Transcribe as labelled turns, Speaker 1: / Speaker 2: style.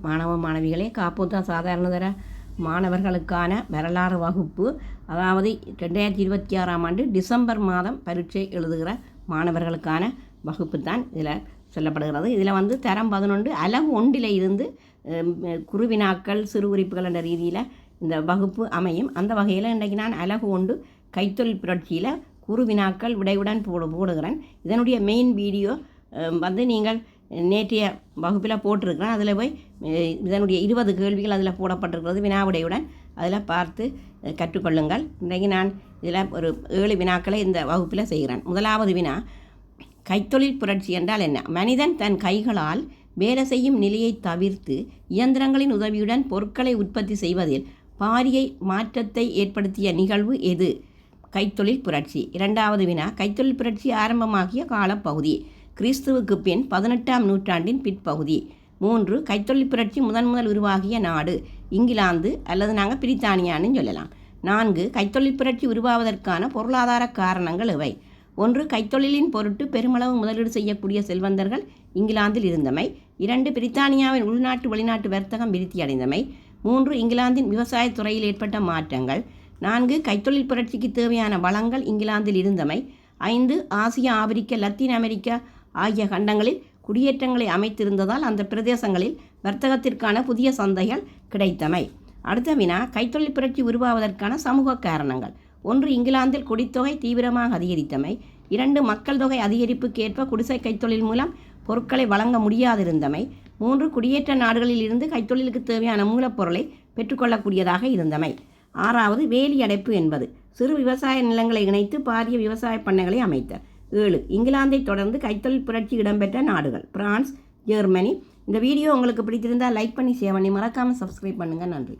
Speaker 1: மாணவ மாணவிகளே, காப்போத்தா சாதாரணதர மாணவர்களுக்கான வரலாறு வகுப்பு, அதாவது 2026ஆம் ஆண்டு டிசம்பர் மாதம் பரீட்சை எழுதுகிற மாணவர்களுக்கான வகுப்பு தான் இதில் சொல்லப்படுகிறது. இதில் தரம் 11 அலகு 1 இருந்து குறுவினாக்கள் சிறு குறிப்புகள் என்ற ரீதியில் இந்த வகுப்பு அமையும். அந்த வகையில் இன்றைக்கு நான் அலகு 1 கைத்தொழில் புரட்சியில் குறுவினாக்கள் விடையுடன் போடுகிறேன். இதனுடைய மெயின் வீடியோ நீங்கள் நேற்றைய வகுப்பில் போட்டிருக்கிறேன். அதில் போய் இதனுடைய 20 கேள்விகள் அதில் போடப்பட்டிருக்கிறது வினாவுடையுடன். அதில் பார்த்து கற்றுக்கொள்ளுங்கள். இன்றைக்கு நான் இதில் ஒரு 7 வினாக்களை இந்த வகுப்பில் செய்கிறேன். முதலாவது வினா, கைத்தொழில் புரட்சி என்றால் என்ன? மனிதன் தன் கைகளால் வேலை செய்யும் நிலையை தவிர்த்து இயந்திரங்களின் உதவியுடன் பொருட்களை உற்பத்தி செய்வதில் பாரிய மாற்றத்தை ஏற்படுத்திய நிகழ்வு எது? கைத்தொழில் புரட்சி. இரண்டாவது வினா, கைத்தொழில் புரட்சி ஆரம்பமாகிய காலப்பகுதி. கிறிஸ்துவுக்கு பின் 18ஆம் நூற்றாண்டின் பிற்பகுதி. 3. கைத்தொழில் புரட்சி முதன் உருவாகிய நாடு. இங்கிலாந்து அல்லது நாங்கள் பிரித்தானியான்னு சொல்லலாம். 4. கைத்தொழில் புரட்சி உருவாவதற்கான பொருளாதார காரணங்கள் இவை. 1. கைத்தொழிலின் பொருட்டு பெருமளவு முதலீடு செய்யக்கூடிய செல்வந்தர்கள் இங்கிலாந்தில் இருந்தமை. 2. பிரித்தானியாவின் உள்நாட்டு வெளிநாட்டு வர்த்தகம் விருத்தி அடைந்தமை. 3. இங்கிலாந்தின் விவசாயத் துறையில் ஏற்பட்ட மாற்றங்கள். 4. கைத்தொழில் புரட்சிக்கு தேவையான வளங்கள் இங்கிலாந்தில் இருந்தமை. 5. ஆசியா, ஆப்பிரிக்கா, லத்தீன் அமெரிக்கா ஆகிய கண்டங்களில் குடியேற்றங்களை அமைத்திருந்ததால் அந்த பிரதேசங்களில் வர்த்தகத்திற்கான புதிய சந்தைகள் கிடைத்தமை. அடுத்த வினா, கைத்தொழில் புரட்சி உருவாவதற்கான சமூக காரணங்கள். 1. இங்கிலாந்தில் குடித்தொகை தீவிரமாக அதிகரித்தமை. 2. மக்கள் தொகை அதிகரிப்புக்கு ஏற்ப குடிசை கைத்தொழில் மூலம் பொருட்களை வழங்க முடியாதிருந்தமை. 3. குடியேற்ற நாடுகளில் இருந்து கைத்தொழிலுக்கு தேவையான மூலப்பொருளை பெற்றுக்கொள்ளக்கூடியதாக இருந்தமை. 6. வேலி அடைப்பு என்பது சிறு விவசாய நிலங்களை இணைத்து பாரிய விவசாய பண்ணைகளை அமைத்தல். 7. இங்கிலாந்தை தொடர்ந்து கைத்தொழில் புரட்சி இடம்பெற்ற நாடுகள். France, Germany. இந்த வீடியோ உங்களுக்கு பிடித்திருந்தால் லைக் பண்ணி ஷேர் பண்ணி மறக்காமல் சப்ஸ்கிரைப் பண்ணுங்கள். நன்றி.